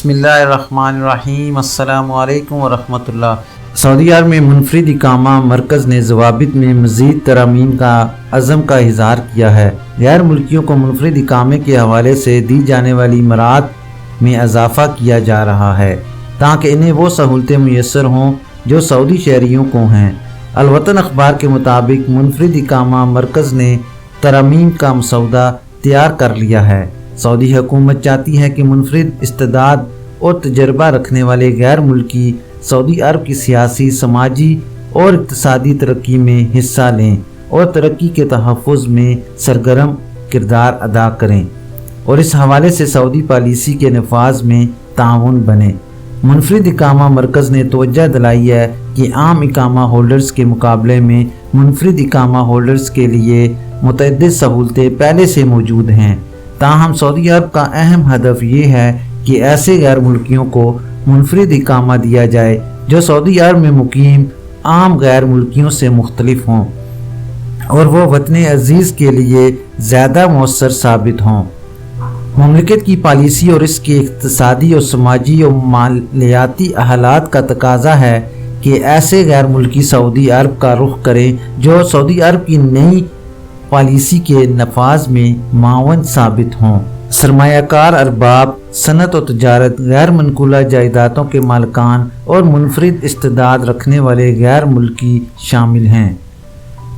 بسم اللہ الرحمن الرحیم۔ السلام علیکم ورحمۃ اللہ۔ سعودی عرب میں منفرد اقامہ مرکز نے ضوابط میں مزید ترامیم کا عزم کا اظہار کیا ہے۔ غیر ملکیوں کو منفرد اقامے کے حوالے سے دی جانے والی مراعات میں اضافہ کیا جا رہا ہے تاکہ انہیں وہ سہولتیں میسر ہوں جو سعودی شہریوں کو ہیں۔ الوطن اخبار کے مطابق منفرد اقامہ مرکز نے ترامیم کا مسودہ تیار کر لیا ہے۔ سعودی حکومت چاہتی ہے کہ منفرد استعداد اور تجربہ رکھنے والے غیر ملکی سعودی عرب کی سیاسی، سماجی اور اقتصادی ترقی میں حصہ لیں اور ترقی کے تحفظ میں سرگرم کردار ادا کریں اور اس حوالے سے سعودی پالیسی کے نفاذ میں تعاون بنیں۔ منفرد اقامہ مرکز نے توجہ دلائی ہے کہ عام اقامہ ہولڈرز کے مقابلے میں منفرد اقامہ ہولڈرز کے لیے متعدد سہولتیں پہلے سے موجود ہیں۔ تاہم سعودی عرب کا اہم ہدف یہ ہے کہ ایسے غیر ملکیوں کو منفرد اقامہ دیا جائے جو سعودی عرب میں مقیم عام غیر ملکیوں سے مختلف ہوں اور وہ وطن عزیز کے لیے زیادہ مؤثر ثابت ہوں۔ مملکت کی پالیسی اور اس کے اقتصادی اور سماجی اور مالیاتی حالات کا تقاضا ہے کہ ایسے غیر ملکی سعودی عرب کا رخ کریں جو سعودی عرب کی نئی پالیسی کے نفاذ میں معاون ثابت ہوں۔ سرمایہ کار، ارباب صنعت و تجارت، غیر منقولہ جائیدادوں کے مالکان اور منفرد استعداد رکھنے والے غیر ملکی شامل ہیں۔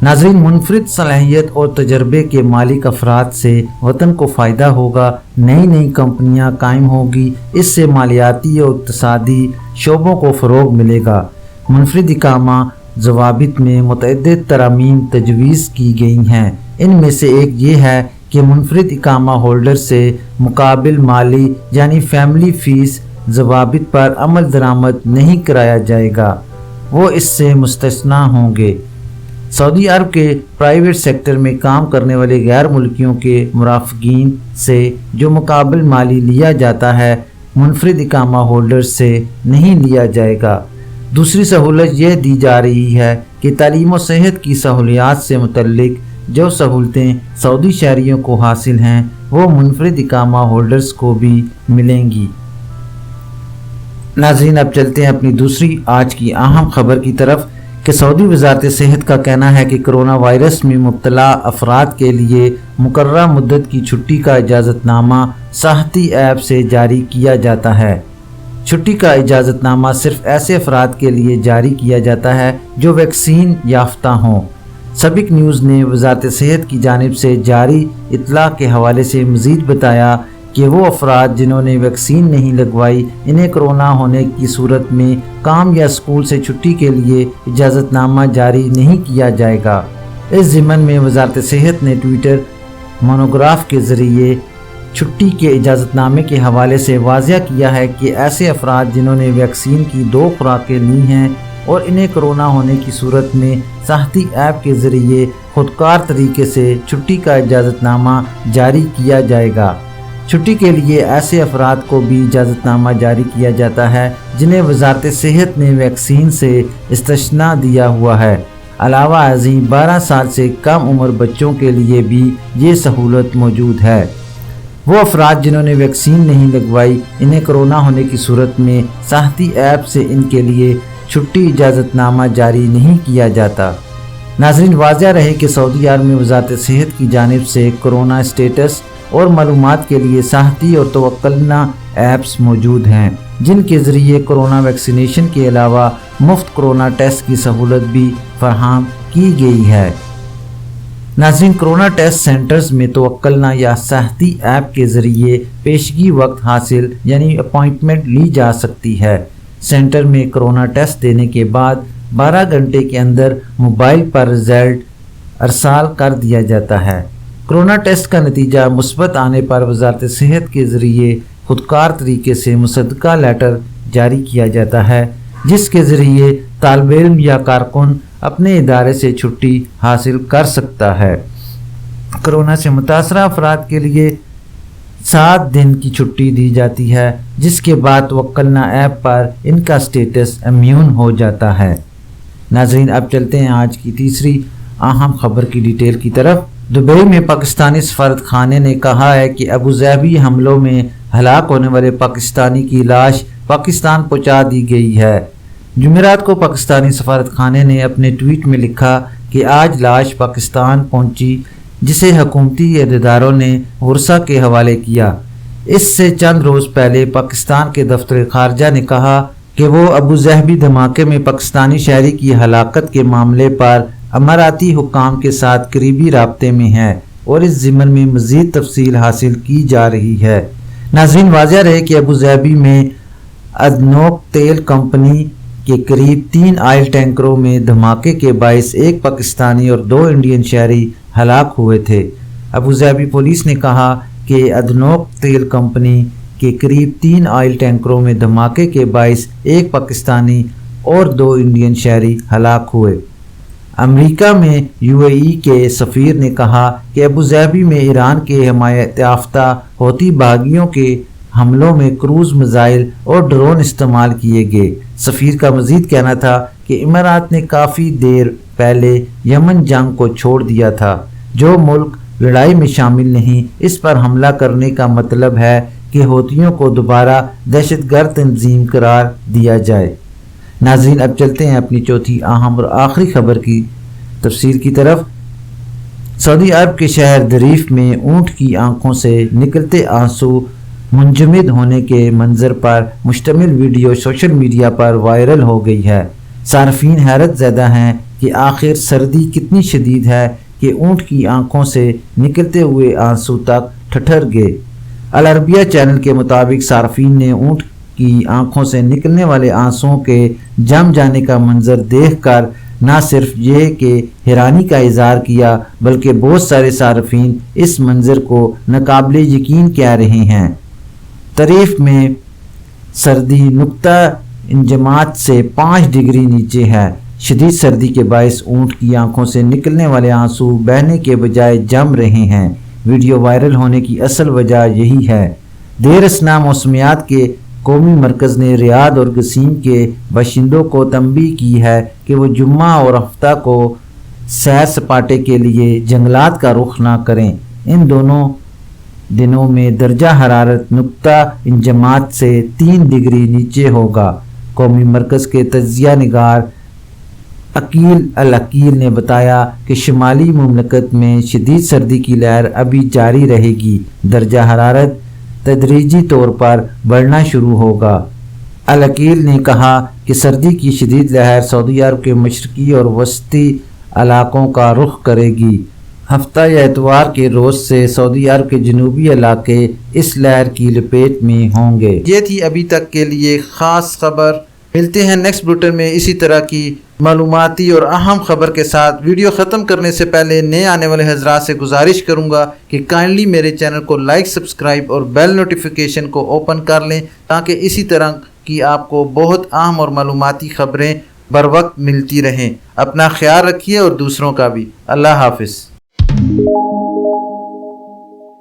ناظرین، منفرد صلاحیت اور تجربے کے مالک افراد سے وطن کو فائدہ ہوگا، نئی کمپنیاں قائم ہوگی، اس سے مالیاتی اور اقتصادی شعبوں کو فروغ ملے گا۔ منفرد اقامہ ضوابط میں متعدد ترامیم تجویز کی گئی ہیں۔ ان میں سے ایک یہ ہے کہ منفرد اقامہ ہولڈر سے مقابل مالی یعنی فیملی فیس ضوابط پر عمل درآمد نہیں کرایا جائے گا، وہ اس سے مستثنیٰ ہوں گے۔ سعودی عرب کے پرائیویٹ سیکٹر میں کام کرنے والے غیر ملکیوں کے مرافقین سے جو مقابل مالی لیا جاتا ہے منفرد اقامہ ہولڈر سے نہیں لیا جائے گا۔ دوسری سہولت یہ دی جا رہی ہے کہ تعلیم و صحت کی سہولیات سے متعلق جو سہولتیں سعودی شہریوں کو حاصل ہیں وہ منفرد اقامہ ہولڈرز کو بھی ملیں گی۔ ناظرین، اب چلتے ہیں اپنی دوسری آج کی اہم خبر کی طرف کہ سعودی وزارت صحت کا کہنا ہے کہ کرونا وائرس میں مبتلا افراد کے لیے مقررہ مدت کی چھٹی کا اجازت نامہ صحتی ایپ سے جاری کیا جاتا ہے۔ چھٹی کا اجازت نامہ صرف ایسے افراد کے لیے جاری کیا جاتا ہے جو ویکسین یافتہ ہوں۔ سابق نیوز نے وزارت صحت کی جانب سے جاری اطلاع کے حوالے سے مزید بتایا کہ وہ افراد جنہوں نے ویکسین نہیں لگوائی انہیں کرونا ہونے کی صورت میں کام یا اسکول سے چھٹی کے لیے اجازت نامہ جاری نہیں کیا جائے گا۔ اس ضمن میں وزارت صحت نے ٹویٹر مونوگراف کے ذریعے چھٹی کے اجازت نامے کے حوالے سے واضح کیا ہے کہ ایسے افراد جنہوں نے ویکسین کی 2 خوراکیں لی ہیں اور انہیں کرونا ہونے کی صورت میں صحتی ایپ کے ذریعے خودکار طریقے سے چھٹی کا اجازت نامہ جاری کیا جائے گا۔ چھٹی کے لیے ایسے افراد کو بھی اجازت نامہ جاری کیا جاتا ہے جنہیں وزارت صحت نے ویکسین سے استثناء دیا ہوا ہے۔ علاوہ ازیں 12 سال سے کم عمر بچوں کے لیے بھی یہ سہولت موجود ہے۔ وہ افراد جنہوں نے ویکسین نہیں لگوائی انہیں کرونا ہونے کی صورت میں صحتی ایپ سے ان کے لیے چھٹی اجازت نامہ جاری نہیں کیا جاتا۔ ناظرین، واضح رہے کہ سعودی عرب میں وزارت صحت کی جانب سے کرونا اسٹیٹس اور معلومات کے لیے صحتی اور توکلنا ایپس موجود ہیں جن کے ذریعے کرونا ویکسینیشن کے علاوہ مفت کرونا ٹیسٹ کی سہولت بھی فراہم کی گئی ہے۔ ناظرین، کرونا ٹیسٹ سینٹرز میں توکلنا یا صحتی ایپ کے ذریعے پیشگی وقت حاصل یعنی اپائنٹمنٹ لی جا سکتی ہے۔ سینٹر میں کرونا ٹیسٹ دینے کے بعد 12 گھنٹے کے اندر موبائل پر رزلٹ ارسال کر دیا جاتا ہے۔ کرونا ٹیسٹ کا نتیجہ مثبت آنے پر وزارت صحت کے ذریعے خودکار طریقے سے مصدقہ لیٹر جاری کیا جاتا ہے جس کے ذریعے طالب علم یا کارکن اپنے ادارے سے چھٹی حاصل کر سکتا ہے۔ کرونا سے متاثرہ افراد کے لیے 7 دن کی چھٹی دی جاتی ہے جس کے بعد توکلنا ایپ پر ان کا سٹیٹس امیون ہو جاتا ہے۔ ناظرین، اب چلتے ہیں آج کی تیسری اہم خبر کی ڈیٹیل کی طرف۔ دبئی میں پاکستانی سفارت خانے نے کہا ہے کہ ابوظہبی حملوں میں ہلاک ہونے والے پاکستانی کی لاش پاکستان پہنچا دی گئی ہے۔ جمعرات کو پاکستانی سفارت خانے نے اپنے ٹویٹ میں لکھا کہ آج لاش پاکستان پہنچی، جسے حکومتی عہدیداروں نے ورثہ کے حوالے کیا۔ اس سے چند روز پہلے پاکستان کے دفتر خارجہ نے کہا کہ وہ ابوظہبی دھماکے میں پاکستانی شہری کی ہلاکت کے معاملے پر اماراتی حکام کے ساتھ قریبی رابطے میں ہے اور اس ضمن میں مزید تفصیل حاصل کی جا رہی ہے۔ ناظرین، واضح رہے کہ ابوظہبی میں ادنوک تیل کمپنی کے قریب 3 آئل ٹینکروں میں دھماکے کے باعث ایک پاکستانی اور 2 انڈین شہری ہلاک ہوئے تھے۔ ابوظہبی پولیس نے کہا کہ ادنوک تیل کمپنی کے قریب 3 آئل ٹینکروں میں دھماکے کے باعث ایک پاکستانی اور 2 انڈین شہری ہلاک ہوئے۔ امریکہ میں UAE کے سفیر نے کہا کہ ابوظہبی میں ایران کے حمایت یافتہ حوثی باغیوں کے حملوں میں کروز میزائل اور ڈرون استعمال کیے گئے۔ سفیر کا مزید کہنا تھا کہ امارات نے کافی دیر پہلے یمن جنگ کو چھوڑ دیا تھا۔ جو ملک لڑائی میں شامل نہیں، اس پر حملہ کرنے کا مطلب ہے کہ حوثیوں کو دوبارہ دہشت گرد تنظیم قرار دیا جائے۔ ناظرین، اب چلتے ہیں اپنی چوتھی اہم اور آخری خبر کی تفصیل کی طرف۔ سعودی عرب کے شہر دریف میں اونٹ کی آنکھوں سے نکلتے آنسو منجمد ہونے کے منظر پر مشتمل ویڈیو سوشل میڈیا پر وائرل ہو گئی ہے۔ صارفین حیرت زدہ ہیں کہ آخر سردی کتنی شدید ہے کہ اونٹ کی آنکھوں سے نکلتے ہوئے آنسو تک ٹھٹر گئے۔ العربیہ چینل کے مطابق صارفین نے اونٹ کی آنکھوں سے نکلنے والے آنسوؤں کے جم جانے کا منظر دیکھ کر نہ صرف یہ کہ حیرانی کا اظہار کیا، بلکہ بہت سارے صارفین اس منظر کو ناقابل یقین کہہ رہے ہیں۔ طریف میں سردی نقطہ انجماد سے 5 ڈگری نیچے ہے۔ شدید سردی کے باعث اونٹ کی آنکھوں سے نکلنے والے آنسو بہنے کے بجائے جم رہے ہیں۔ ویڈیو وائرل ہونے کی اصل وجہ یہی ہے۔ دیر اثنا موسمیات کے قومی مرکز نے ریاض اور قصیم کے باشندوں کو تنبیہ کی ہے کہ وہ جمعہ اور ہفتہ کو سیر سپاٹے کے لیے جنگلات کا رخ نہ کریں۔ ان دونوں دنوں میں درجہ حرارت نقطہ انجماد سے 3 ڈگری نیچے ہوگا۔ قومی مرکز کے تجزیہ نگار عقیل العقیل نے بتایا کہ شمالی مملکت میں شدید سردی کی لہر ابھی جاری رہے گی۔ درجہ حرارت تدریجی طور پر بڑھنا شروع ہوگا۔ العقیل نے کہا کہ سردی کی شدید لہر سعودی عرب کے مشرقی اور وسطی علاقوں کا رخ کرے گی۔ ہفتہ یا اتوار کے روز سے سعودی عرب کے جنوبی علاقے اس لہر کی لپیٹ میں ہوں گے۔ یہ تھی ابھی تک کے لیے خاص خبر۔ ملتے ہیں نیکسٹ بلٹن میں اسی طرح کی معلوماتی اور اہم خبر کے ساتھ۔ ویڈیو ختم کرنے سے پہلے نئے آنے والے حضرات سے گزارش کروں گا کہ کائنڈلی میرے چینل کو لائک، سبسکرائب اور بیل نوٹیفیکیشن کو اوپن کر لیں تاکہ اسی طرح کی آپ کو بہت اہم اور معلوماتی خبریں بر وقت ملتی رہیں۔ اپنا خیال رکھیے اور دوسروں کا بھی۔ اللہ حافظ۔